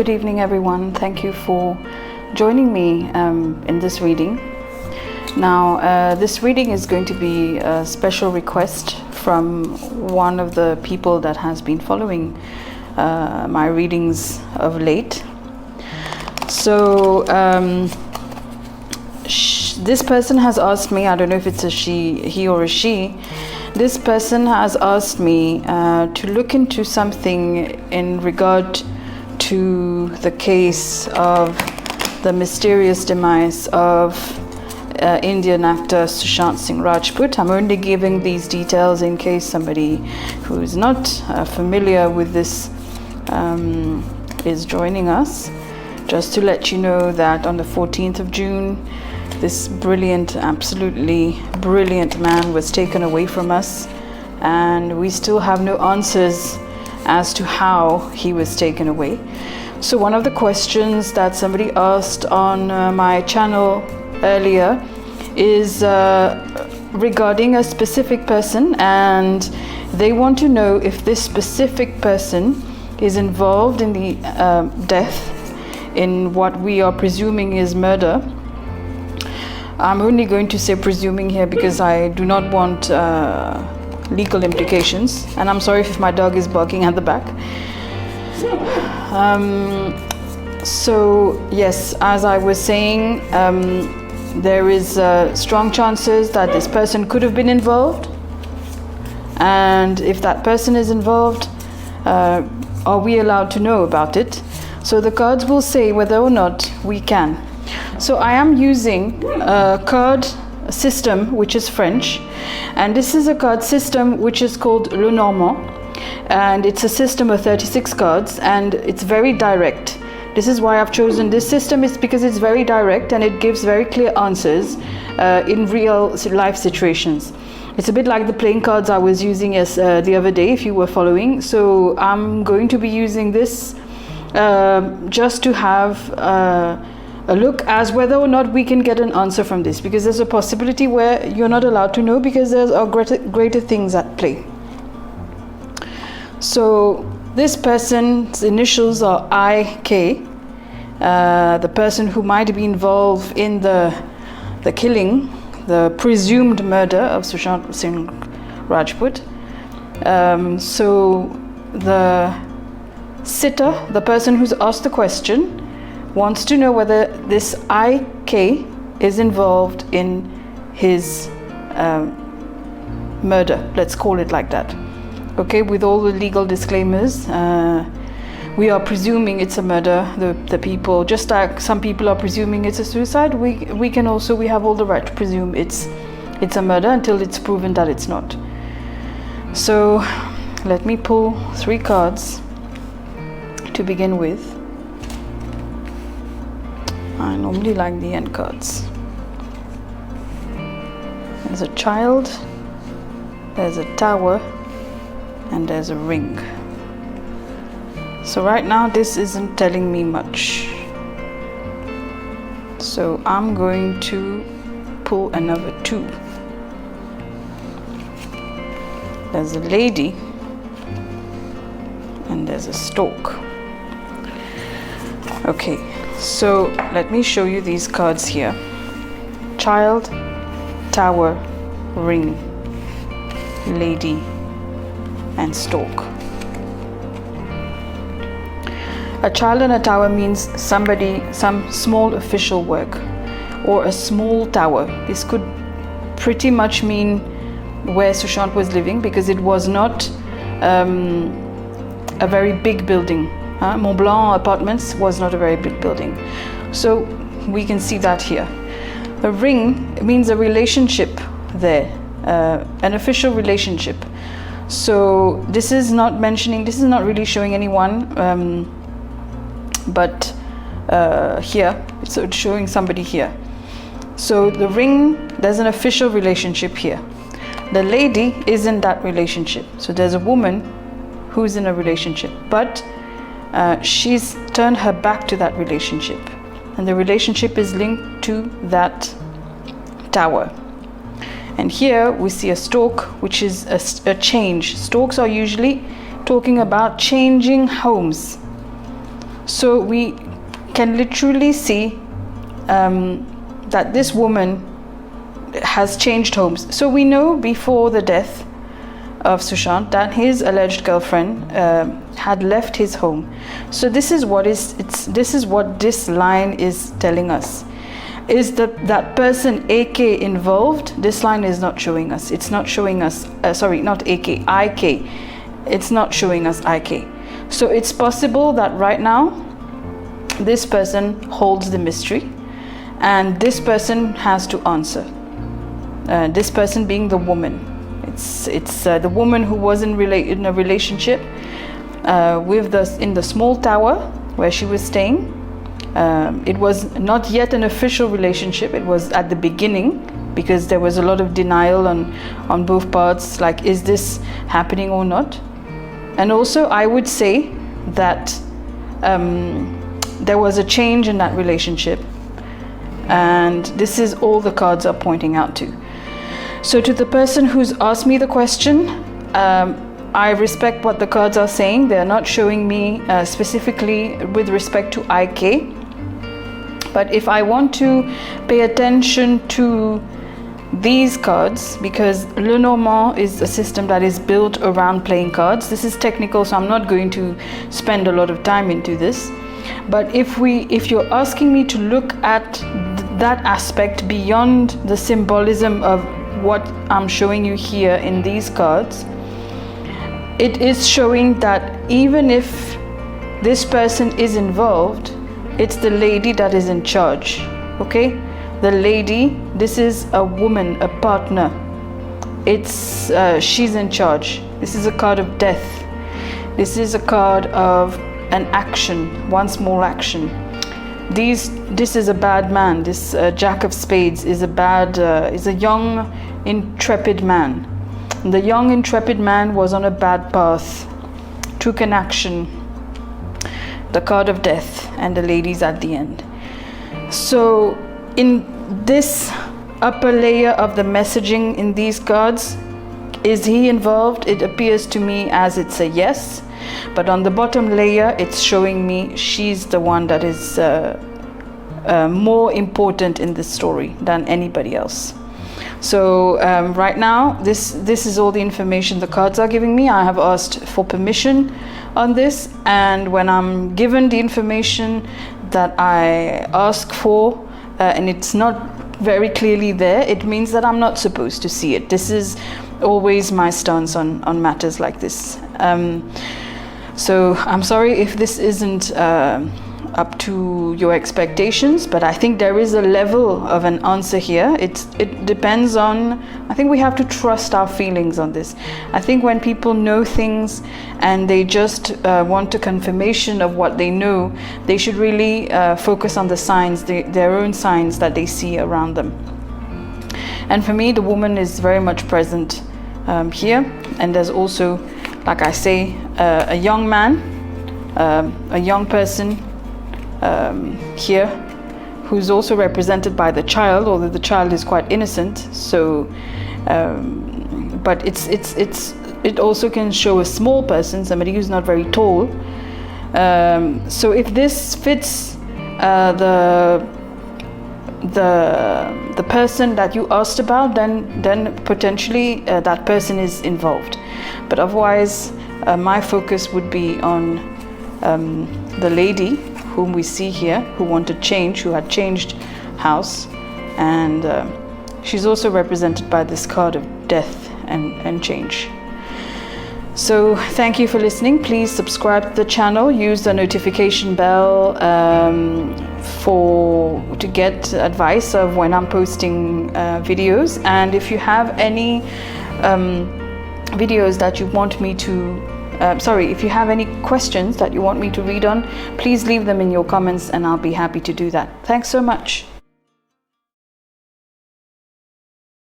Good evening, everyone. Thank you for joining me in this reading. Now, this reading is going to be a special request from one of the people that has been following my readings of late. So, this person has asked me, I don't know if it's he or a she, this person has asked me to look into something in regard to the case of the mysterious demise of Indian actor Sushant Singh Rajput. I'm only giving these details in case somebody who is not familiar with this is joining us. Just to let you know that on the 14th of June, this brilliant, absolutely brilliant man was taken away from us, and we still have no answers as to how he was taken away. So one of the questions that somebody asked on my channel earlier is regarding a specific person, and they want to know if this specific person is involved in the death in what we are presuming is murder. I'm only going to say presuming here because I do not want legal implications, and I'm sorry if my dog is barking at the back. So yes, as I was saying, there is strong chances that this person could have been involved, and if that person is involved, are we allowed to know about it? So the cards will say whether or not we can. So I am using a card system which is French, and this is a card system which is called Le Normand, and it's a system of 36 cards, and it's very direct. This is why I've chosen this system, is because it's very direct and it gives very clear answers in real life situations. It's a bit like the playing cards I was using the other day, if you were following. So I'm going to be using this just to have a look as whether or not we can get an answer from this, because there's a possibility where you're not allowed to know because there's greater things at play. So this person's initials are IK, the person who might be involved in the killing, the presumed murder of Sushant Singh Rajput. So the sitter, the person who's asked the question, wants to know whether this IK is involved in his murder. Let's call it like that. Okay, with all the legal disclaimers, we are presuming it's a murder. The people, just like some people are presuming it's a suicide, we have all the right to presume it's a murder until it's proven that it's not. So let me pull 3 cards to begin with. I normally like the end cards. There's a child, there's a tower, and there's a ring. So right now this isn't telling me much. So I'm going to pull another 2. There's a lady, and there's a stork. Okay. So let me show you these cards here. Child, tower, ring, lady, and stork. A child and a tower means some small official work, or a small tower. This could pretty much mean where Sushant was living, because it was not a very big building. Mont Blanc Apartments was not a very big building. So we can see that here. A ring means a relationship there, an official relationship. So this is not really showing anyone, but here, it's showing somebody here. So the ring, there's an official relationship here. The lady is in that relationship. So there's a woman who's in a relationship, but she's turned her back to that relationship, and the relationship is linked to that tower. And here we see a stork, which is a change. Storks are usually talking about changing homes. So we can literally see that this woman has changed homes. So we know before the death of Sushant that his alleged girlfriend had left his home. So this is what this line is telling us. Is that person AK involved? This line is not showing us. It's not showing us, not AK, IK. It's not showing us IK. So it's possible that right now this person holds the mystery and this person has to answer. This person being the woman. It's the woman who was in a relationship in the small tower where she was staying. It was not yet an official relationship. It was at the beginning, because there was a lot of denial on both parts, like, is this happening or not? And also I would say that there was a change in that relationship, and this is all the cards are pointing out to. So to the person who's asked me the question, I respect what the cards are saying. They're not showing me specifically with respect to IK. But if I want to pay attention to these cards, because Lenormand is a system that is built around playing cards. This is technical, so I'm not going to spend a lot of time into this. But if you're asking me to look at that aspect beyond the symbolism of what I'm showing you here in these cards, it is showing that even if this person is involved, it's the lady that is in charge. Okay, the lady, this is a woman, a partner. It's she's in charge. This is a card of death. This is a card of an action, one small action. This is a bad man. This Jack of Spades is a young, intrepid man. The young, intrepid man was on a bad path, took an action. The card of death, and the ladies at the end. So in this upper layer of the messaging in these cards, is he involved? It appears to me as it's a yes, but on the bottom layer it's showing me she's the one that is more important in this story than anybody else. So right now this is all the information the cards are giving me. I have asked for permission on this, and when I'm given the information that I ask for and it's not very clearly there, it means that I'm not supposed to see it. This is always my stance on matters like this. So I'm sorry if this isn't up to your expectations, but I think there is a level of an answer here. It depends on, I think we have to trust our feelings on this. I think when people know things and they just want a confirmation of what they know, they should really focus on the signs, their own signs that they see around them. And for me, the woman is very much present here, and there's also, like I say, a young man, a young person here, who's also represented by the child, although the child is quite innocent. So, but it also can show a small person, somebody who's not very tall. So if this fits the person that you asked about, then potentially that person is involved. But otherwise, my focus would be on the lady whom we see here, who wanted change, who had changed house, and she's also represented by this card of death and change. So thank you for listening. Please subscribe to the channel, use the notification bell to get advice of when I'm posting videos. And if you have any videos that you want me to if you have any questions that you want me to read on, please leave them in your comments and I'll be happy to do that. Thanks so much.